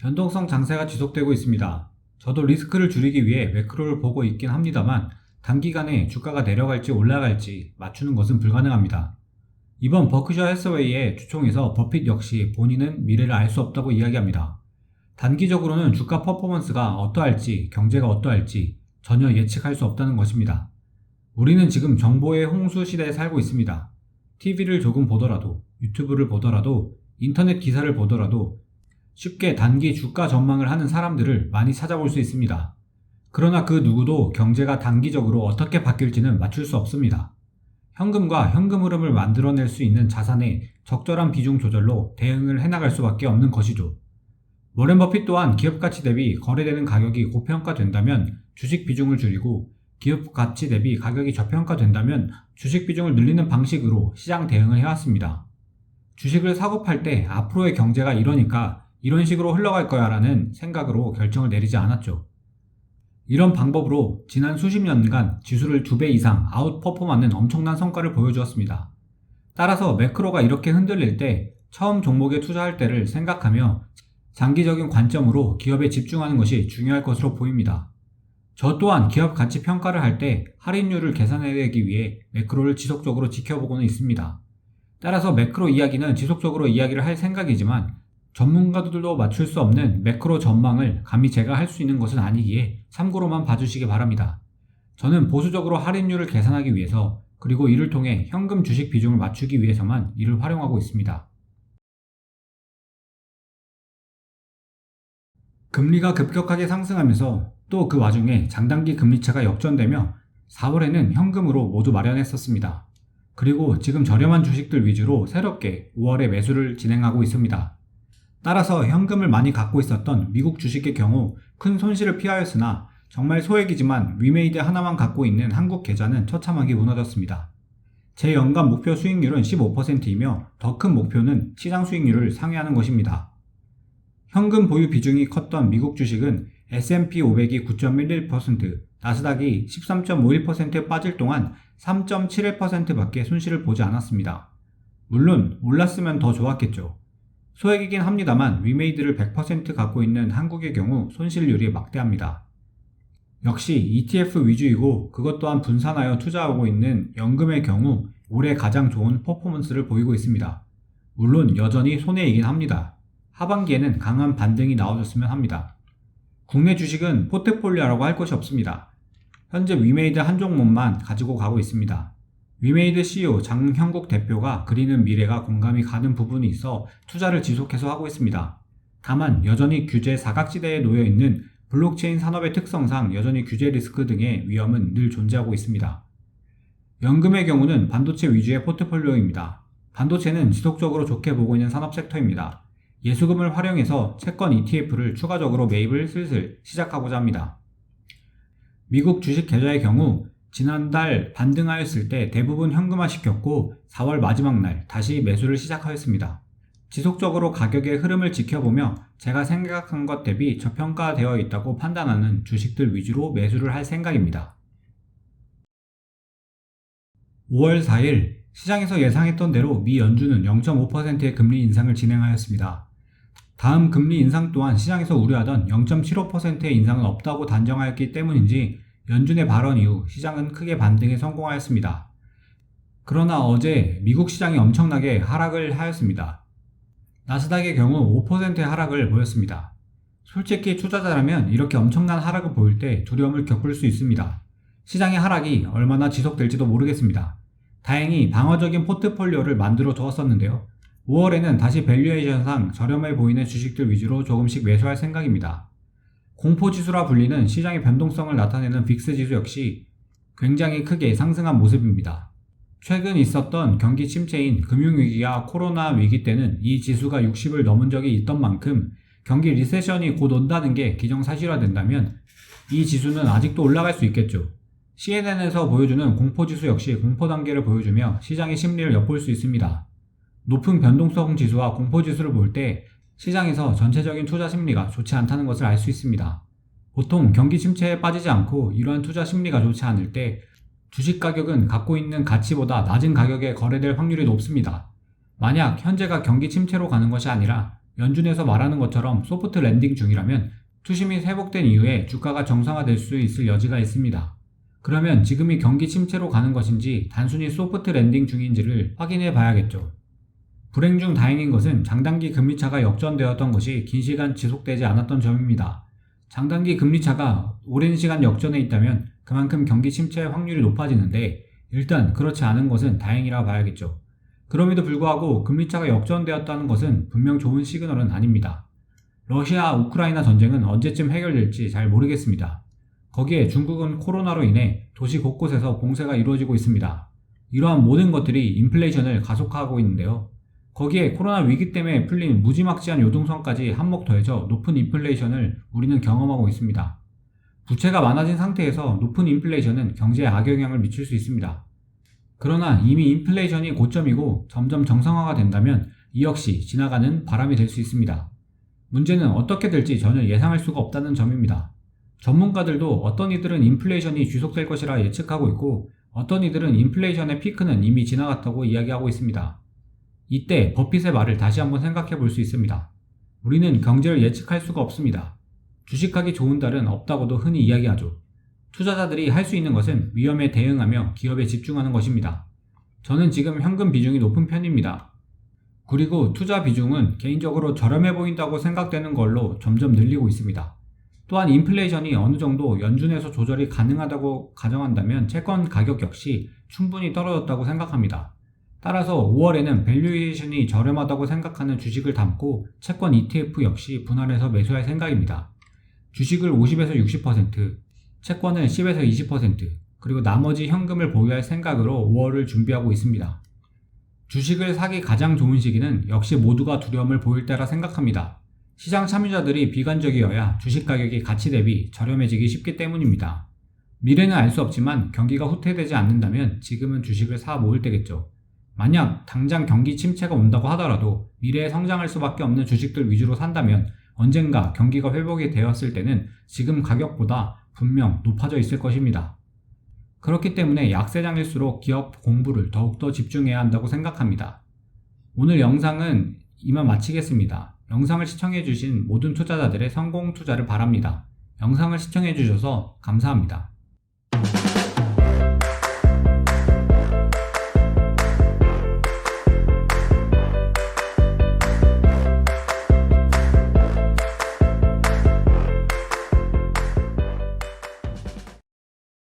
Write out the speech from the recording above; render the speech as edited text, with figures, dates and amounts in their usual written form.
변동성 장세가 지속되고 있습니다. 저도 리스크를 줄이기 위해 매크로를 보고 있긴 합니다만 단기간에 주가가 내려갈지 올라갈지 맞추는 것은 불가능합니다. 이번 버크셔 해서웨이의 주총에서 버핏 역시 본인은 미래를 알 수 없다고 이야기합니다. 단기적으로는 주가 퍼포먼스가 어떠할지, 경제가 어떠할지 전혀 예측할 수 없다는 것입니다. 우리는 지금 정보의 홍수 시대에 살고 있습니다. TV를 조금 보더라도, 유튜브를 보더라도, 인터넷 기사를 보더라도 쉽게 단기 주가 전망을 하는 사람들을 많이 찾아볼 수 있습니다. 그러나 그 누구도 경제가 단기적으로 어떻게 바뀔지는 맞출 수 없습니다. 현금과 현금 흐름을 만들어낼 수 있는 자산의 적절한 비중 조절로 대응을 해나갈 수밖에 없는 것이죠. 워렌 버핏 또한 기업 가치 대비 거래되는 가격이 고평가된다면 주식 비중을 줄이고 기업 가치 대비 가격이 저평가된다면 주식 비중을 늘리는 방식으로 시장 대응을 해왔습니다. 주식을 사고 팔 때 앞으로의 경제가 이러니까 이런 식으로 흘러갈 거야 라는 생각으로 결정을 내리지 않았죠. 이런 방법으로 지난 수십 년간 지수를 2배 이상 아웃퍼폼하는 엄청난 성과를 보여주었습니다. 따라서 매크로가 이렇게 흔들릴 때 처음 종목에 투자할 때를 생각하며 장기적인 관점으로 기업에 집중하는 것이 중요할 것으로 보입니다. 저 또한 기업 가치 평가를 할 때 할인율을 계산해내기 위해 매크로를 지속적으로 지켜보고는 있습니다. 따라서 매크로 이야기는 지속적으로 이야기를 할 생각이지만 전문가들도 맞출 수 없는 매크로 전망을 감히 제가 할 수 있는 것은 아니기에 참고로만 봐주시기 바랍니다. 저는 보수적으로 할인율을 계산하기 위해서 그리고 이를 통해 현금 주식 비중을 맞추기 위해서만 이를 활용하고 있습니다. 금리가 급격하게 상승하면서 또 그 와중에 장단기 금리차가 역전되며 4월에는 현금으로 모두 마련했었습니다. 그리고 지금 저렴한 주식들 위주로 새롭게 5월에 매수를 진행하고 있습니다. 따라서 현금을 많이 갖고 있었던 미국 주식의 경우 큰 손실을 피하였으나 정말 소액이지만 위메이드 하나만 갖고 있는 한국 계좌는 처참하게 무너졌습니다. 제 연간 목표 수익률은 15%이며 더 큰 목표는 시장 수익률을 상회하는 것입니다. 현금 보유 비중이 컸던 미국 주식은 S&P 500이 9.11%, 나스닥이 13.51%에 빠질 동안 3.71%밖에 손실을 보지 않았습니다. 물론 올랐으면 더 좋았겠죠. 소액이긴 합니다만 위메이드를 100% 갖고 있는 한국의 경우 손실률이 막대합니다. 역시 ETF 위주이고 그것 또한 분산하여 투자하고 있는 연금의 경우 올해 가장 좋은 퍼포먼스를 보이고 있습니다. 물론 여전히 손해이긴 합니다. 하반기에는 강한 반등이 나와줬으면 합니다. 국내 주식은 포트폴리오라고 할 것이 없습니다. 현재 위메이드 한 종목만 가지고 가고 있습니다. 위메이드 CEO 장형국 대표가 그리는 미래가 공감이 가는 부분이 있어 투자를 지속해서 하고 있습니다. 다만 여전히 규제 사각지대에 놓여있는 블록체인 산업의 특성상 여전히 규제 리스크 등의 위험은 늘 존재하고 있습니다. 연금의 경우는 반도체 위주의 포트폴리오입니다. 반도체는 지속적으로 좋게 보고 있는 산업 섹터입니다. 예수금을 활용해서 채권 ETF를 추가적으로 매입을 슬슬 시작하고자 합니다. 미국 주식 계좌의 경우 지난달 반등하였을 때 대부분 현금화 시켰고 4월 마지막 날 다시 매수를 시작하였습니다. 지속적으로 가격의 흐름을 지켜보며 제가 생각한 것 대비 저평가되어 있다고 판단하는 주식들 위주로 매수를 할 생각입니다. 5월 4일 시장에서 예상했던 대로 미 연준은 0.5%의 금리 인상을 진행하였습니다. 다음 금리 인상 또한 시장에서 우려하던 0.75%의 인상은 없다고 단정하였기 때문인지 연준의 발언 이후 시장은 크게 반등에 성공하였습니다. 그러나 어제 미국 시장이 엄청나게 하락을 하였습니다. 나스닥의 경우 5%의 하락을 보였습니다. 솔직히 투자자라면 이렇게 엄청난 하락을 보일 때 두려움을 겪을 수 있습니다. 시장의 하락이 얼마나 지속될지도 모르겠습니다. 다행히 방어적인 포트폴리오를 만들어 두었었는데요. 5월에는 다시 밸류에이션상 저렴해 보이는 주식들 위주로 조금씩 매수할 생각입니다. 공포지수라 불리는 시장의 변동성을 나타내는 빅스 지수 역시 굉장히 크게 상승한 모습입니다. 최근 있었던 경기 침체인 금융위기와 코로나 위기 때는 이 지수가 60을 넘은 적이 있던 만큼 경기 리세션이 곧 온다는 게 기정사실화된다면 이 지수는 아직도 올라갈 수 있겠죠. CNN에서 보여주는 공포지수 역시 공포 단계를 보여주며 시장의 심리를 엿볼 수 있습니다. 높은 변동성 지수와 공포지수를 볼 때 시장에서 전체적인 투자 심리가 좋지 않다는 것을 알 수 있습니다. 보통 경기 침체에 빠지지 않고 이러한 투자 심리가 좋지 않을 때 주식 가격은 갖고 있는 가치보다 낮은 가격에 거래될 확률이 높습니다. 만약 현재가 경기 침체로 가는 것이 아니라 연준에서 말하는 것처럼 소프트 랜딩 중이라면 투심이 회복된 이후에 주가가 정상화될 수 있을 여지가 있습니다. 그러면 지금이 경기 침체로 가는 것인지 단순히 소프트 랜딩 중인지를 확인해 봐야겠죠. 불행 중 다행인 것은 장단기 금리차가 역전되었던 것이 긴 시간 지속되지 않았던 점입니다. 장단기 금리차가 오랜 시간 역전해 있다면 그만큼 경기 침체의 확률이 높아지는데 일단 그렇지 않은 것은 다행이라 봐야겠죠. 그럼에도 불구하고 금리차가 역전되었다는 것은 분명 좋은 시그널은 아닙니다. 러시아 우크라이나 전쟁은 언제쯤 해결될지 잘 모르겠습니다. 거기에 중국은 코로나로 인해 도시 곳곳에서 봉쇄가 이루어지고 있습니다. 이러한 모든 것들이 인플레이션을 가속화하고 있는데요. 거기에 코로나 위기 때문에 풀린 무지막지한 요동성까지 한몫 더해져 높은 인플레이션을 우리는 경험하고 있습니다. 부채가 많아진 상태에서 높은 인플레이션은 경제에 악영향을 미칠 수 있습니다. 그러나 이미 인플레이션이 고점이고 점점 정상화가 된다면 이 역시 지나가는 바람이 될 수 있습니다. 문제는 어떻게 될지 전혀 예상할 수가 없다는 점입니다. 전문가들도 어떤 이들은 인플레이션이 지속될 것이라 예측하고 있고 어떤 이들은 인플레이션의 피크는 이미 지나갔다고 이야기하고 있습니다. 이때 버핏의 말을 다시 한번 생각해 볼 수 있습니다. 우리는 경제를 예측할 수가 없습니다. 주식하기 좋은 달은 없다고도 흔히 이야기하죠. 투자자들이 할 수 있는 것은 위험에 대응하며 기업에 집중하는 것입니다. 저는 지금 현금 비중이 높은 편입니다. 그리고 투자 비중은 개인적으로 저렴해 보인다고 생각되는 걸로 점점 늘리고 있습니다. 또한 인플레이션이 어느 정도 연준에서 조절이 가능하다고 가정한다면 채권 가격 역시 충분히 떨어졌다고 생각합니다. 따라서 5월에는 밸류에이션이 저렴하다고 생각하는 주식을 담고 채권 ETF 역시 분할해서 매수할 생각입니다. 주식을 50에서 60%, 채권은 10에서 20%, 그리고 나머지 현금을 보유할 생각으로 5월을 준비하고 있습니다. 주식을 사기 가장 좋은 시기는 역시 모두가 두려움을 보일 때라 생각합니다. 시장 참여자들이 비관적이어야 주식 가격이 가치 대비 저렴해지기 쉽기 때문입니다. 미래는 알 수 없지만 경기가 후퇴되지 않는다면 지금은 주식을 사 모을 때겠죠. 만약 당장 경기 침체가 온다고 하더라도 미래에 성장할 수밖에 없는 주식들 위주로 산다면 언젠가 경기가 회복이 되었을 때는 지금 가격보다 분명 높아져 있을 것입니다. 그렇기 때문에 약세장일수록 기업 공부를 더욱더 집중해야 한다고 생각합니다. 오늘 영상은 이만 마치겠습니다. 영상을 시청해주신 모든 투자자들의 성공 투자를 바랍니다. 영상을 시청해주셔서 감사합니다.